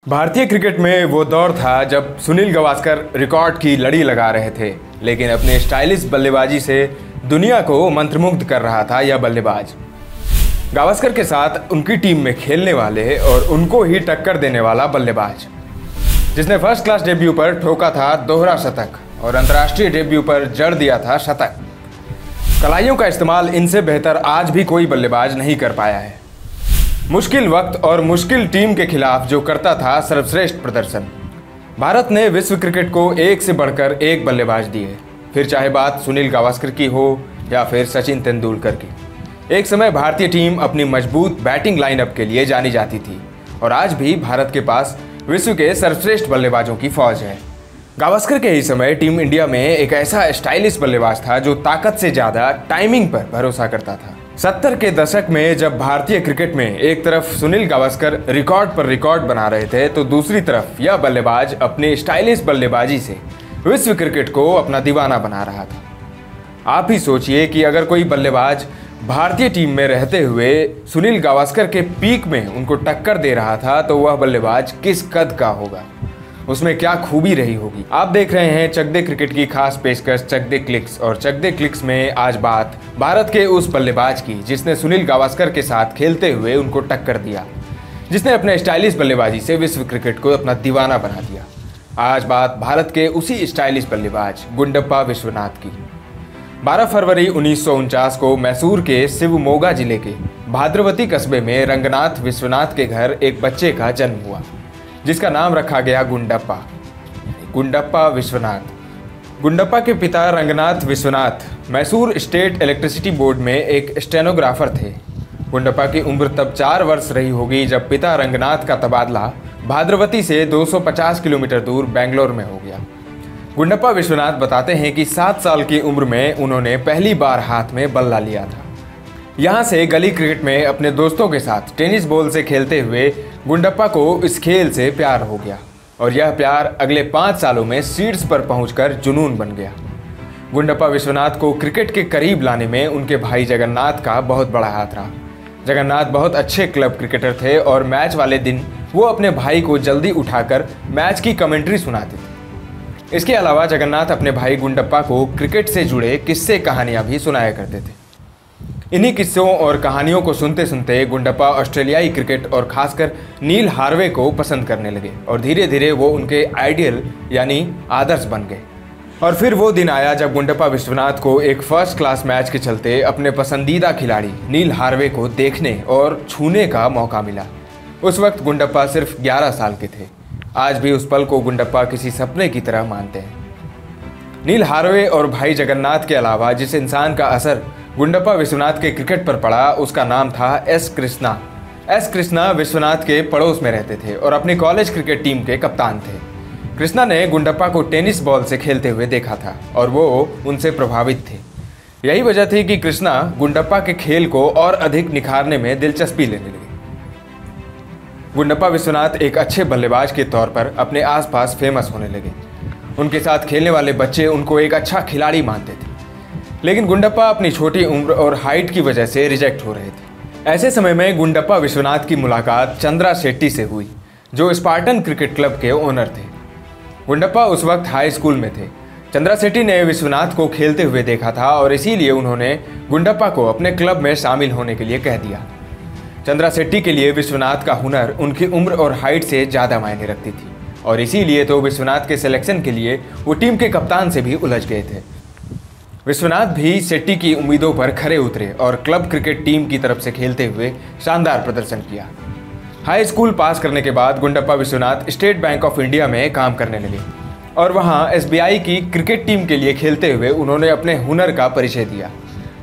भारतीय क्रिकेट में वो दौर था जब सुनील गावस्कर रिकॉर्ड की लड़ी लगा रहे थे, लेकिन अपने स्टाइलिश बल्लेबाजी से दुनिया को मंत्रमुग्ध कर रहा था यह बल्लेबाज। गावस्कर के साथ उनकी टीम में खेलने वाले और उनको ही टक्कर देने वाला बल्लेबाज, जिसने फर्स्ट क्लास डेब्यू पर ठोका था दोहरा शतक और अंतर्राष्ट्रीय डेब्यू पर जड़ दिया था शतक। कलाइयों का इस्तेमाल इनसे बेहतर आज भी कोई बल्लेबाज नहीं कर पाया है। मुश्किल वक्त और मुश्किल टीम के खिलाफ जो करता था सर्वश्रेष्ठ प्रदर्शन। भारत ने विश्व क्रिकेट को एक से बढ़कर एक बल्लेबाज दिए, फिर चाहे बात सुनील गावस्कर की हो या फिर सचिन तेंदुलकर की। एक समय भारतीय टीम अपनी मजबूत बैटिंग लाइनअप के लिए जानी जाती थी और आज भी भारत के पास विश्व के सर्वश्रेष्ठ बल्लेबाजों की फौज है। गावस्कर के ही समय टीम इंडिया में एक ऐसा स्टाइलिश बल्लेबाज था जो ताकत से ज़्यादा टाइमिंग पर भरोसा करता था। 70 के दशक में जब भारतीय क्रिकेट में एक तरफ सुनील गावस्कर रिकॉर्ड पर रिकॉर्ड बना रहे थे, तो दूसरी तरफ यह बल्लेबाज अपने स्टाइलिश बल्लेबाजी से विश्व क्रिकेट को अपना दीवाना बना रहा था। आप ही सोचिए कि अगर कोई बल्लेबाज भारतीय टीम में रहते हुए सुनील गावस्कर के पीक में उनको टक्कर दे रहा था, तो वह बल्लेबाज किस कद का होगा, उसमें क्या खूबी रही होगी। आप देख रहे हैं चक दे क्रिकेट की खास पेशकश चक दे क्लिक्स, और चक दे क्लिक्स में आज बात भारत के उस बल्लेबाज की जिसने सुनील गावस्कर के साथ खेलते हुए उनको टक्कर दिया, जिसने अपने स्टाइलिश बल्लेबाजी से विश्व क्रिकेट को अपना दीवाना बना दिया। आज बात भारत के उसी स्टाइलिश बल्लेबाज गुंडप्पा विश्वनाथ की। 12 फरवरी 1949 को मैसूर के शिवमोगा जिले के भाद्रवती कस्बे में रंगनाथ विश्वनाथ के घर एक बच्चे का जन्म हुआ, जिसका नाम रखा गया गुंडप्पा, गुंडप्पा विश्वनाथ। गुंडप्पा के पिता Ranganath Vishwanath Mysore state electricity board में एक स्टेनोग्राफर थे। गुंडप्पा की उम्र तब 4 वर्ष रही होगी जब पिता रंगनाथ का तबादला भाद्रवती से 250 किलोमीटर दूर बेंगलोर में हो गया। गुंडप्पा विश्वनाथ बताते हैं कि 7 साल की उम्र में उन्होंने पहली बार हाथ में बल्ला लिया था। यहाँ से गली क्रिकेट में अपने दोस्तों के साथ टेनिस बॉल से खेलते हुए गुंडप्पा को इस खेल से प्यार हो गया और यह प्यार अगले 5 सालों में सीड्स पर पहुंचकर जुनून बन गया। गुंडप्पा विश्वनाथ को क्रिकेट के करीब लाने में उनके भाई जगन्नाथ का बहुत बड़ा हाथ रहा। जगन्नाथ बहुत अच्छे क्लब क्रिकेटर थे और मैच वाले दिन वो अपने भाई को जल्दी उठाकर मैच की कमेंट्री सुनाते थे। इसके अलावा जगन्नाथ अपने भाई गुंडप्पा को क्रिकेट से जुड़े किस्से कहानियाँ भी सुनाया करते थे। इन्हीं किस्सों और कहानियों को सुनते सुनते गुंडप्पा ऑस्ट्रेलियाई क्रिकेट और खासकर नील हार्वे को पसंद करने लगे और धीरे धीरे वो उनके आइडियल यानी आदर्श बन गए। और फिर वो दिन आया जब गुंडप्पा विश्वनाथ को एक फर्स्ट क्लास मैच के चलते अपने पसंदीदा खिलाड़ी नील हार्वे को देखने और छूने का मौका मिला। उस वक्त गुंडप्पा सिर्फ 11 साल के थे। आज भी उस पल को गुंडप्पा किसी सपने की तरह मानते हैं। नील हार्वे और भाई जगन्नाथ के अलावा जिस इंसान का असर गुंडप्पा विश्वनाथ के क्रिकेट पर पड़ा, उसका नाम था एस कृष्णा। एस कृष्णा विश्वनाथ के पड़ोस में रहते थे और अपनी कॉलेज क्रिकेट टीम के कप्तान थे। कृष्णा ने गुंडप्पा को टेनिस बॉल से खेलते हुए देखा था और वो उनसे प्रभावित थे। यही वजह थी कि कृष्णा गुंडप्पा के खेल को और अधिक निखारने में दिलचस्पी लेने लगे। गुंडप्पा विश्वनाथ एक अच्छे बल्लेबाज के तौर पर अपने आसपास फेमस होने लगे। उनके साथ खेलने वाले बच्चे उनको एक अच्छा खिलाड़ी मानते थे, लेकिन गुंडप्पा अपनी छोटी उम्र और हाइट की वजह से रिजेक्ट हो रहे थे। ऐसे समय में गुंडप्पा विश्वनाथ की मुलाकात चंद्रा शेट्टी से हुई, जो स्पार्टन क्रिकेट क्लब के ओनर थे। गुंडप्पा उस वक्त हाई स्कूल में थे। चंद्रा शेट्टी ने विश्वनाथ को खेलते हुए देखा था और इसीलिए उन्होंने गुंडप्पा को अपने क्लब में शामिल होने के लिए कह दिया। चंद्रा शेट्टी के लिए विश्वनाथ का हुनर उनकी उम्र और हाइट से ज़्यादा मायने रखती थी और इसीलिए तो विश्वनाथ के सिलेक्शन के लिए वो टीम के कप्तान से भी उलझ गए थे। विश्वनाथ भी शेट्टी की उम्मीदों पर खरे उतरे और क्लब क्रिकेट टीम की तरफ से खेलते हुए शानदार प्रदर्शन किया। हाई स्कूल पास करने के बाद Gundappa Vishwanath state bank of India में काम करने लगे और वहां SBI की क्रिकेट टीम के लिए खेलते हुए उन्होंने अपने हुनर का परिचय दिया।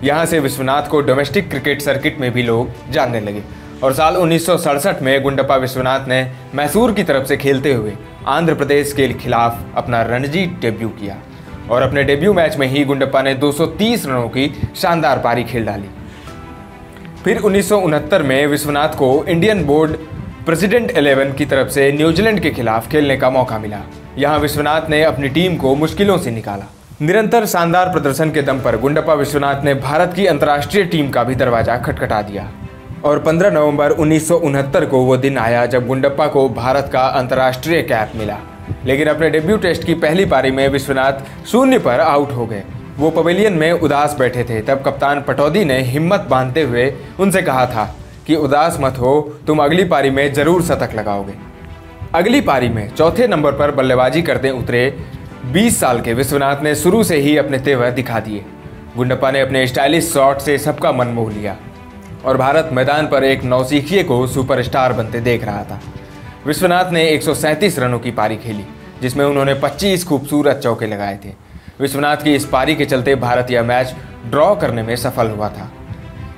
यहां से विश्वनाथ को डोमेस्टिक क्रिकेट सर्किट में भी लोग जानने लगे और साल 1967 में गुंडप्पा विश्वनाथ ने मैसूर की तरफ से खेलते हुए आंध्र प्रदेश के खिलाफ अपना रणजी डेब्यू किया और अपने डेब्यू मैच में ही गुंडप्पा ने 230 रनों की शानदार पारी खेल डाली। फिर 1969 में विश्वनाथ को इंडियन बोर्ड प्रेसिडेंट 11 की तरफ से न्यूजीलैंड के खिलाफ खेलने का मौका मिला। यहाँ विश्वनाथ ने अपनी टीम को मुश्किलों से निकाला। निरंतर शानदार प्रदर्शन के दम पर गुंडप्पा विश्वनाथ ने भारत की अंतर्राष्ट्रीय टीम का भी दरवाजा खटखटा दिया। और 15 नवंबर 1969 को वो दिन आया जब गुंडप्पा को भारत का अंतर्राष्ट्रीय कैप मिला। लेकिन अपने डेब्यू टेस्ट की पहली पारी में विश्वनाथ 0 पर आउट हो गए। वो पवेलियन में उदास बैठे थे। तब कप्तान पटौदी ने हिम्मत बांधते हुए उनसे कहा था कि उदास मत हो, तुम अगली पारी में जरूर शतक लगाओगे। अगली पारी में चौथे नंबर पर बल्लेबाजी करते उतरे 20 साल के विश्वनाथ ने शुरू से ही अपने तेवर दिखा दिए। गुंडप्पा ने अपने स्टाइलिश शॉट से सबका मन मोह लिया और भारत मैदान पर एक नौसिखिए को सुपरस्टार बनते देख रहा था। विश्वनाथ ने 137 रनों की पारी खेली, जिसमें उन्होंने 25 खूबसूरत चौके लगाए थे। विश्वनाथ की इस पारी के चलते भारत यह मैच ड्रॉ करने में सफल हुआ था।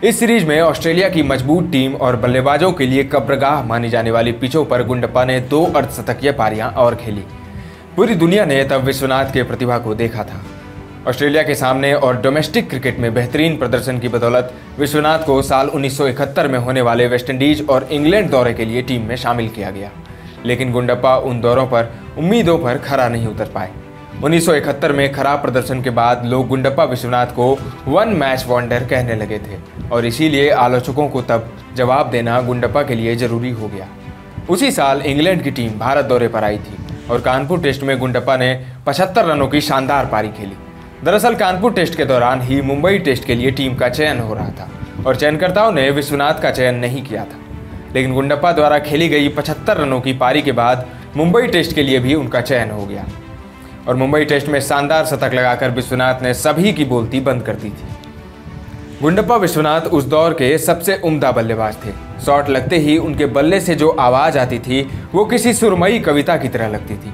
इस सीरीज में ऑस्ट्रेलिया की मजबूत टीम और बल्लेबाजों के लिए कब्रगाह मानी जाने वाली पिचों पर गुंडप्पा ने 2 अर्धशतकीय पारियां और खेली। पूरी दुनिया ने तब विश्वनाथ के प्रतिभा को देखा था। ऑस्ट्रेलिया के सामने और डोमेस्टिक क्रिकेट में बेहतरीन प्रदर्शन की बदौलत विश्वनाथ को साल 1971 में होने वाले वेस्टइंडीज और इंग्लैंड दौरे के लिए टीम में शामिल किया गया। लेकिन गुंडप्पा उन दौरों पर उम्मीदों पर खरा नहीं उतर पाए। 1971 में खराब प्रदर्शन के बाद लोग गुंडप्पा विश्वनाथ को वन मैच वंडर कहने लगे थे और इसीलिए आलोचकों को तब जवाब देना गुंडप्पा के लिए जरूरी हो गया। उसी साल इंग्लैंड की टीम भारत दौरे पर आई थी और कानपुर टेस्ट में गुंडप्पा ने 75 रनों की शानदार पारी खेली। दरअसल कानपुर टेस्ट के दौरान ही मुंबई टेस्ट के लिए टीम का चयन हो रहा था और चयनकर्ताओं ने विश्वनाथ का चयन नहीं किया था। लेकिन गुंडप्पा द्वारा खेली गई 75 रनों की पारी के बाद मुंबई टेस्ट के लिए भी उनका चयन हो गया और मुंबई टेस्ट में शानदार शतक लगाकर विश्वनाथ ने सभी की बोलती बंद कर दी थी। गुंडप्पा विश्वनाथ उस दौर के सबसे उम्दा बल्लेबाज थे। शॉट लगते ही उनके बल्ले से जो आवाज आती थी वो किसी सुरमई कविता की तरह लगती थी।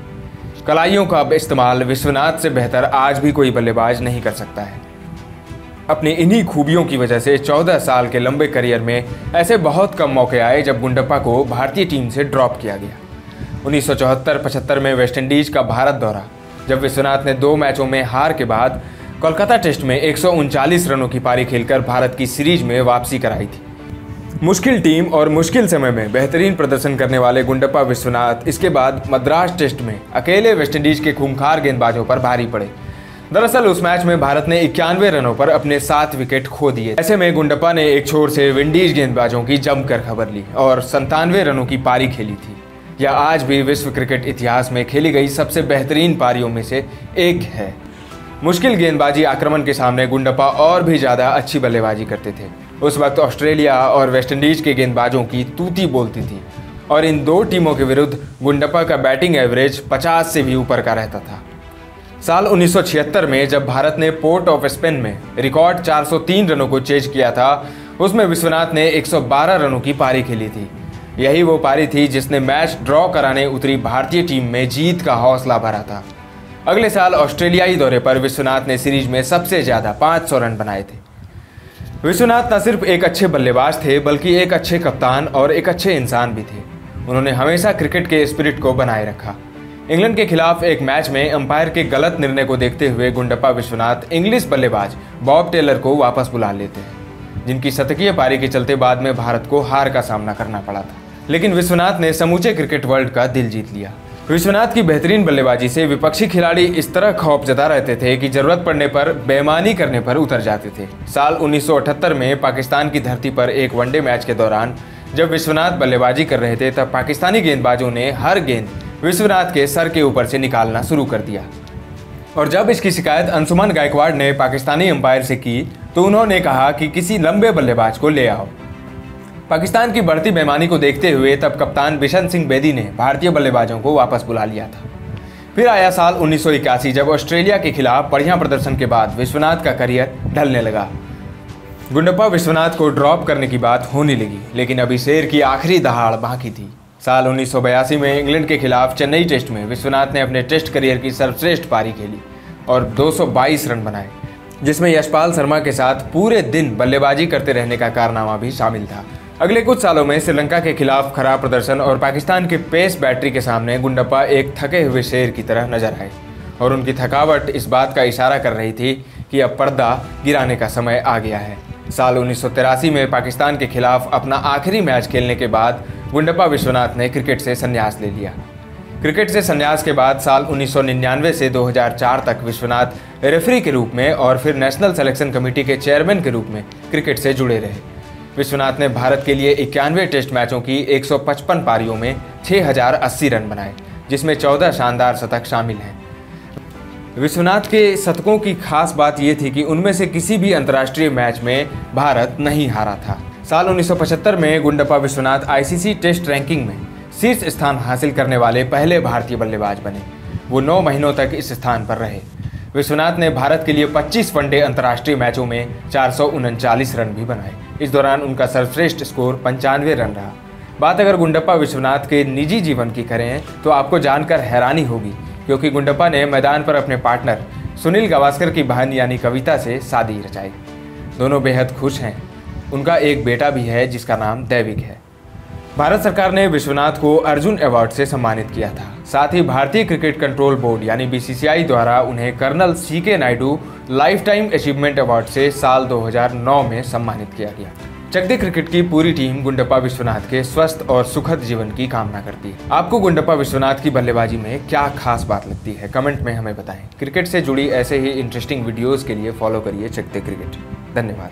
कलाइयों का इस्तेमाल विश्वनाथ से बेहतर आज भी कोई बल्लेबाज नहीं कर सकता है। अपनी इन्हीं खूबियों की वजह से 14 साल के लंबे करियर में ऐसे बहुत कम मौके आए जब गुंडप्पा को भारतीय टीम से ड्रॉप किया गया। 1974-75 में वेस्टइंडीज का भारत दौरा, जब विश्वनाथ ने 2 मैचों में हार के बाद कोलकाता टेस्ट में 139 रनों की पारी खेलकर भारत की सीरीज में वापसी कराई थी। मुश्किल टीम और मुश्किल समय में बेहतरीन प्रदर्शन करने वाले गुंडप्पा विश्वनाथ इसके बाद मद्रास टेस्ट में अकेले वेस्टइंडीज के खूंखार गेंदबाजों पर भारी पड़े। दरअसल उस मैच में भारत ने 91 रनों पर अपने 7 विकेट खो दिए। ऐसे में गुंडप्पा ने एक छोर से विंडीज गेंदबाजों की जमकर खबर ली और 97 रनों की पारी खेली थी। यह आज भी विश्व क्रिकेट इतिहास में खेली गई सबसे बेहतरीन पारियों में से एक है। मुश्किल गेंदबाजी आक्रमण के सामने गुंडप्पा और भी ज़्यादा अच्छी बल्लेबाजी करते थे। उस वक्त ऑस्ट्रेलिया और वेस्टइंडीज के गेंदबाजों की तूती बोलती थी और इन 2 टीमों के विरुद्ध गुंडप्पा का बैटिंग एवरेज 50 से भी ऊपर का रहता था। साल 1976 में जब भारत ने पोर्ट ऑफ स्पेन में रिकॉर्ड 403 रनों को चेज किया था, उसमें विश्वनाथ ने 112 रनों की पारी खेली थी। यही वो पारी थी जिसने मैच ड्रॉ कराने उतरी भारतीय टीम में जीत का हौसला भरा था। अगले साल ऑस्ट्रेलियाई दौरे पर विश्वनाथ ने सीरीज में सबसे ज़्यादा 500 रन बनाए थे। विश्वनाथ न सिर्फ एक अच्छे बल्लेबाज थे बल्कि एक अच्छे कप्तान और एक अच्छे इंसान भी थे। उन्होंने हमेशा क्रिकेट के स्पिरिट को बनाए रखा। इंग्लैंड के खिलाफ एक मैच में अंपायर के गलत निर्णय को देखते हुए गुंडप्पा विश्वनाथ इंग्लिश बल्लेबाज बॉब टेलर को वापस बुला लेते हैं, जिनकी शतकीय पारी के चलते बाद में भारत को हार का सामना करना पड़ा था। लेकिन विश्वनाथ ने समूचे क्रिकेट वर्ल्ड का दिल जीत लिया। विश्वनाथ की बेहतरीन बल्लेबाजी से विपक्षी खिलाड़ी इस तरह खौफ जता रहते थे कि जरूरत पड़ने पर बेईमानी करने पर उतर जाते थे। साल 1978 में पाकिस्तान की धरती पर एक वनडे मैच के दौरान जब विश्वनाथ बल्लेबाजी कर रहे थे, तब पाकिस्तानी गेंदबाजों ने हर गेंद विश्वनाथ के सर के ऊपर से निकालना शुरू कर दिया और जब इसकी शिकायत अंशुमन गायकवाड़ ने पाकिस्तानी अंपायर से की तो उन्होंने कहा कि किसी लंबे बल्लेबाज को ले आओ। पाकिस्तान की बढ़ती बेईमानी को देखते हुए तब कप्तान बिशन सिंह बेदी ने भारतीय बल्लेबाजों को वापस बुला लिया था। फिर आया साल 1981 जब ऑस्ट्रेलिया के खिलाफ बढ़िया प्रदर्शन के बाद विश्वनाथ का करियर ढलने लगा। गुंडप्पा विश्वनाथ को ड्रॉप करने की बात होने लगी, लेकिन अभी शेर की आखिरी दहाड़ बाकी थी। साल 1982 में इंग्लैंड के खिलाफ चेन्नई टेस्ट में विश्वनाथ ने अपने टेस्ट करियर की सर्वश्रेष्ठ पारी खेली और 222 रन बनाए, जिसमें यशपाल शर्मा के साथ पूरे दिन बल्लेबाजी करते रहने का कारनामा भी शामिल था। अगले कुछ सालों में श्रीलंका के खिलाफ खराब प्रदर्शन और पाकिस्तान के पेस बैटरी के सामने गुंडप्पा एक थके हुए शेर की तरह नजर आए और उनकी थकावट इस बात का इशारा कर रही थी कि अब पर्दा गिराने का समय आ गया है। साल 1983 में पाकिस्तान के खिलाफ अपना आखिरी मैच खेलने के बाद गुंडप्पा विश्वनाथ ने क्रिकेट से संन्यास ले लिया। क्रिकेट से संन्यास के बाद साल 1999 से 2004 तक विश्वनाथ रेफरी के रूप में और फिर नेशनल सिलेक्शन कमेटी के चेयरमैन के रूप में क्रिकेट से जुड़े रहे। विश्वनाथ ने भारत के लिए 91 टेस्ट मैचों की 155 पारियों में 6080 रन बनाए, जिसमें 14 शानदार शतक शामिल हैं। विश्वनाथ के शतकों की खास बात यह थी कि उनमें से किसी भी अंतर्राष्ट्रीय मैच में भारत नहीं हारा था। साल 1975 में Gundappa Viswanath ICC test ranking में शीर्ष स्थान हासिल करने वाले पहले भारतीय बल्लेबाज बने। वो 9 महीनों तक इस स्थान पर रहे। विश्वनाथ ने भारत के लिए 25 वनडे अंतर्राष्ट्रीय मैचों में 439 रन भी बनाए। इस दौरान उनका सर्वश्रेष्ठ स्कोर 95 रन रहा। बात अगर गुंडप्पा विश्वनाथ के निजी जीवन की करें तो आपको जानकर हैरानी होगी, क्योंकि गुंडप्पा ने मैदान पर अपने पार्टनर सुनील गावस्कर की बहन यानी कविता से शादी रचाई। दोनों बेहद खुश हैं। उनका एक बेटा भी है जिसका नाम दैविक है। भारत सरकार ने विश्वनाथ को अर्जुन अवार्ड से सम्मानित किया था। साथ ही भारतीय क्रिकेट कंट्रोल बोर्ड यानी बीसीसीआई द्वारा उन्हें colonel CK Naidu lifetime achievement award से साल 2009 में सम्मानित किया गया। चक दे क्रिकेट की पूरी टीम गुंडप्पा विश्वनाथ के स्वस्थ और सुखद जीवन की कामना करती है। आपको गुंडप्पा विश्वनाथ की बल्लेबाजी में क्या खास बात लगती है, कमेंट में हमें बताएं। क्रिकेट से जुड़ी ऐसे ही इंटरेस्टिंग वीडियोस के लिए फॉलो करिए चक दे क्रिकेट। धन्यवाद।